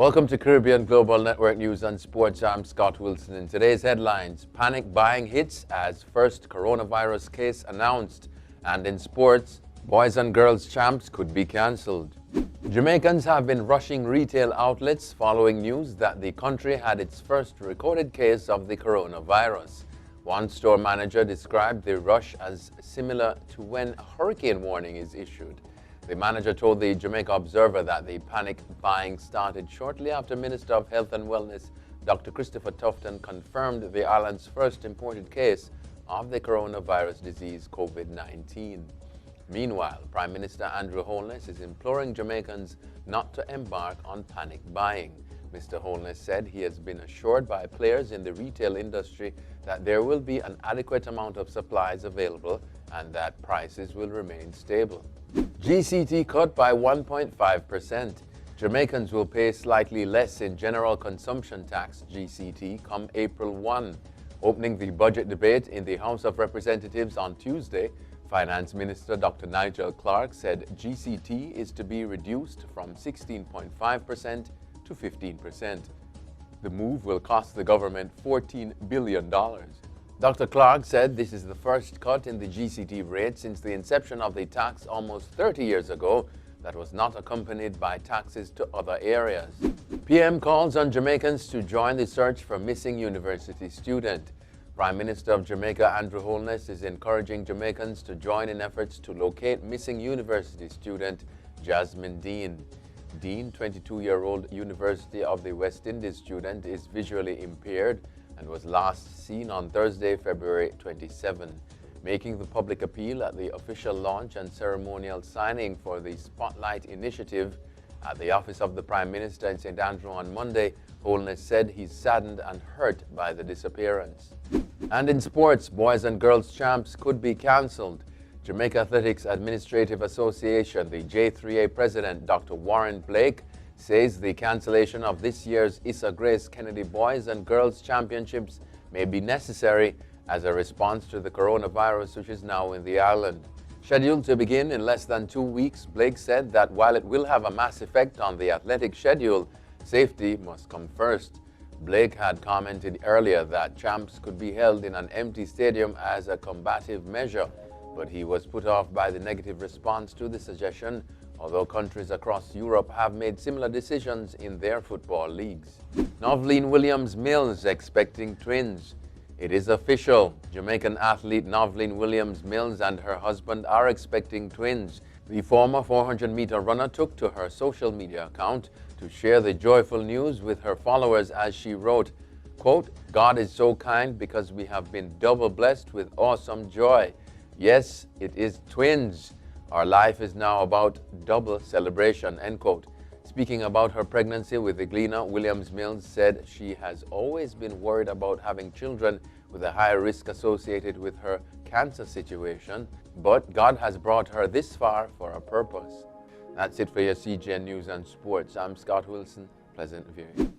Welcome to Caribbean Global Network News and Sports. I'm Scott Wilson. In today's headlines, panic buying hits as first coronavirus case announced. And in sports, boys and girls champs could be cancelled. Jamaicans have been rushing retail outlets following news that the country had its first recorded case of the coronavirus. One store manager described the rush as similar to when a hurricane warning is issued. The manager told the Jamaica Observer that the panic buying started shortly after Minister of Health and Wellness Dr. Christopher Tufton confirmed the island's first imported case of the coronavirus disease COVID-19. Meanwhile, Prime Minister Andrew Holness is imploring Jamaicans not to embark on panic buying. Mr. Holness said he has been assured by players in the retail industry that there will be an adequate amount of supplies available and that prices will remain stable. GCT cut by 1.5%. Jamaicans will pay slightly less in general consumption tax (GCT) come April 1. Opening the budget debate in the House of Representatives on Tuesday, Finance Minister Dr. Nigel Clark said GCT is to be reduced from 16.5% to 15%. The move will cost the government $14 billion. Dr. Clark said this is the first cut in the GCT rate since the inception of the tax almost 30 years ago that was not accompanied by taxes to other areas. PM calls on Jamaicans to join the search for missing university student. Prime Minister of Jamaica Andrew Holness is encouraging Jamaicans to join in efforts to locate missing university student Jasmine Dean. Dean, 22-year-old University of the West Indies student, is visually impaired and was last seen on Thursday, February 27, making the public appeal at the official launch and ceremonial signing for the Spotlight Initiative at the office of the Prime Minister in St. Andrew on Monday. Holness said he's saddened and hurt by the disappearance. And in sports, boys and girls champs could be cancelled. Jamaica Athletics Administrative Association, the J3A president, Dr. Warren Blake, says the cancellation of this year's Issa Grace Kennedy Boys and Girls Championships may be necessary as a response to the coronavirus, which is now in the island. Scheduled to begin in less than 2 weeks, Blake said that while it will have a mass effect on the athletic schedule, safety must come first. Blake had commented earlier that champs could be held in an empty stadium as a combative measure, but he was put off by the negative response to the suggestion, although countries across Europe have made similar decisions in their football leagues. Novlene Williams-Mills expecting twins. It is official. Jamaican athlete Novlene Williams-Mills and her husband are expecting twins. The former 400-meter runner took to her social media account to share the joyful news with her followers as she wrote, quote, "God is so kind because we have been double blessed with awesome joy. Yes, it is twins. Our life is now about double celebration," end quote. Speaking about her pregnancy with the Gleaner, Williams-Mills said she has always been worried about having children with a high risk associated with her cancer situation, but God has brought her this far for a purpose. That's it for your CGN News and Sports. I'm Scott Wilson. Pleasant viewing.